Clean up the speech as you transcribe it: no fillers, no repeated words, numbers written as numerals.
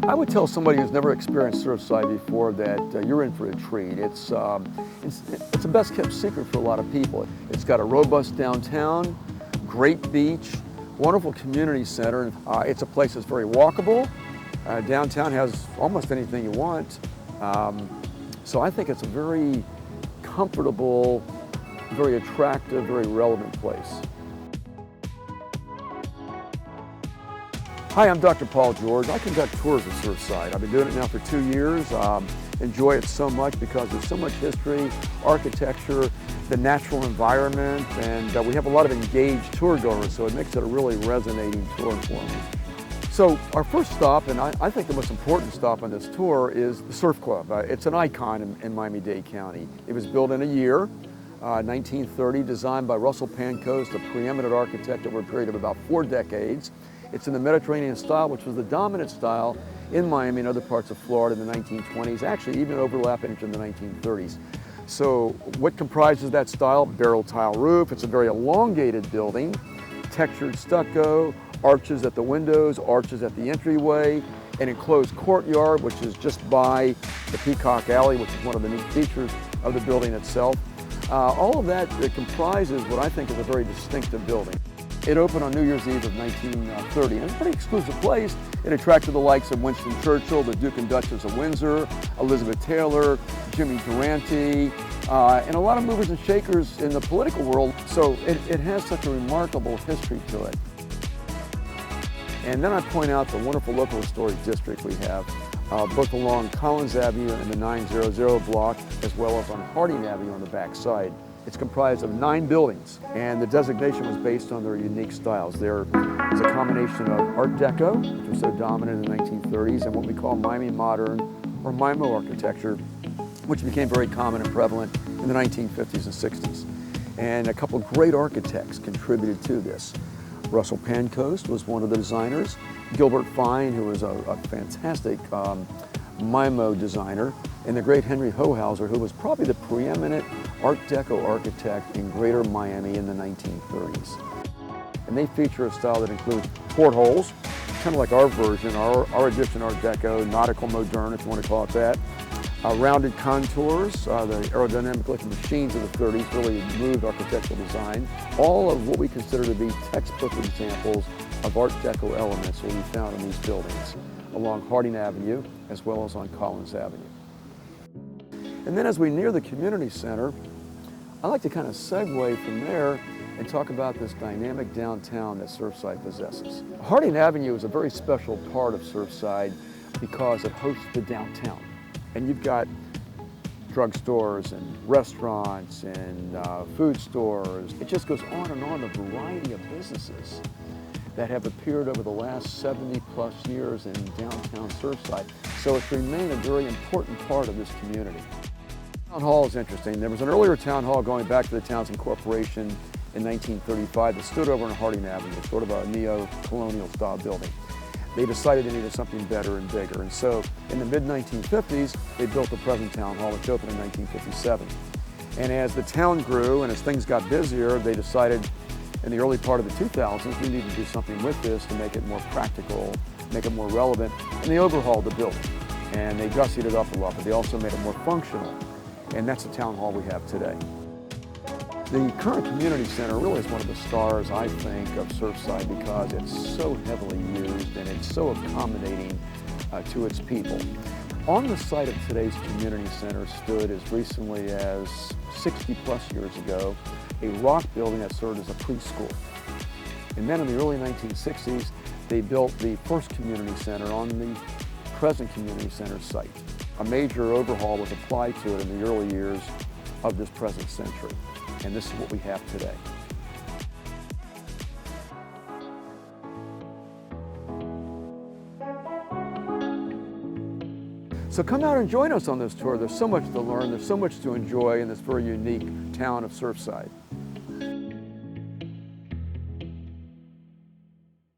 I would tell somebody who's never experienced Surfside before that you're in for a treat. It's a best kept secret for a lot of people. It's got a robust downtown, great beach, wonderful community center. It's a place that's very walkable. Downtown has almost anything you want. So I think it's a very comfortable, very attractive, very relevant place. Hi, I'm Dr. Paul George. I conduct tours of Surfside. I've been doing it now for 2 years. Enjoy it so much because there's so much history, architecture, the natural environment, and we have a lot of engaged tour goers, so it makes it a really resonating tour for me. So our first stop, and I think the most important stop on this tour, is the Surf Club. It's an icon in Miami-Dade County. It was built in a year, 1930, designed by Russell Pancoast, a preeminent architect over a period of about 4 decades. It's in the Mediterranean style, which was the dominant style in Miami and other parts of Florida in the 1920s, actually even overlapping into the 1930s. So what comprises that style? Barrel tile roof. It's a very elongated building, textured stucco, arches at the windows, arches at the entryway, an enclosed courtyard, which is just by the Peacock Alley, which is one of the neat features of the building itself. All of that comprises what I think is a very distinctive building. It opened on New Year's Eve of 1930, and it's a pretty exclusive place. It attracted the likes of Winston Churchill, the Duke and Duchess of Windsor, Elizabeth Taylor, Jimmy Durante, and a lot of movers and shakers in the political world. So it has such a remarkable history to it. And then I point out the wonderful local historic district we have, both along Collins Avenue and the 900 block, as well as on Harding Avenue on the back side. It's comprised of 9 buildings, and the designation was based on their unique styles. There is a combination of Art Deco, which was so dominant in the 1930s, and what we call Miami Modern or MIMO architecture, which became very common and prevalent in the 1950s and 60s. And a couple of great architects contributed to this. Russell Pancoast was one of the designers. Gilbert Fine, who was a fantastic MIMO designer, and the great Henry Hohauser, who was probably the preeminent Art Deco architect in greater Miami in the 1930s. And they feature a style that includes portholes, kind of like our version, our edition Art Deco, nautical modern, if you want to call it that. Rounded contours, the aerodynamic looking machines of the 30s really moved architectural design. All of what we consider to be textbook examples of Art Deco elements will be found in these buildings along Harding Avenue as well as on Collins Avenue. And then as we near the community center, I like to kind of segue from there and talk about this dynamic downtown that Surfside possesses. Harding Avenue is a very special part of Surfside because it hosts the downtown. And you've got drugstores and restaurants and food stores. It just goes on, the variety of businesses that have appeared over the last 70 plus years in downtown Surfside. So it's remained a very important part of this community. Town Hall is interesting. There was an earlier town hall going back to the town's incorporation in 1935 that stood over on Harding Avenue, sort of a neo-colonial style building. They decided they needed something better and bigger, and so in the mid-1950s, they built the present town hall, which opened in 1957. And as the town grew and as things got busier, they decided in the early part of the 2000s, we needed to do something with this to make it more practical, make it more relevant, and they overhauled the building. And they gussied it up a lot, but they also made it more functional. And that's the town hall we have today. The current community center really is one of the stars, I think, of Surfside because it's so heavily used and it's so accommodating to its people. On the site of today's community center stood as recently as 60 plus years ago a rock building that served as a preschool. And then in the early 1960s, they built the first community center on the present community center site. A major overhaul was applied to it in the early years of this present century. And this is what we have today. So come out and join us on this tour. There's so much to learn, there's so much to enjoy in this very unique town of Surfside.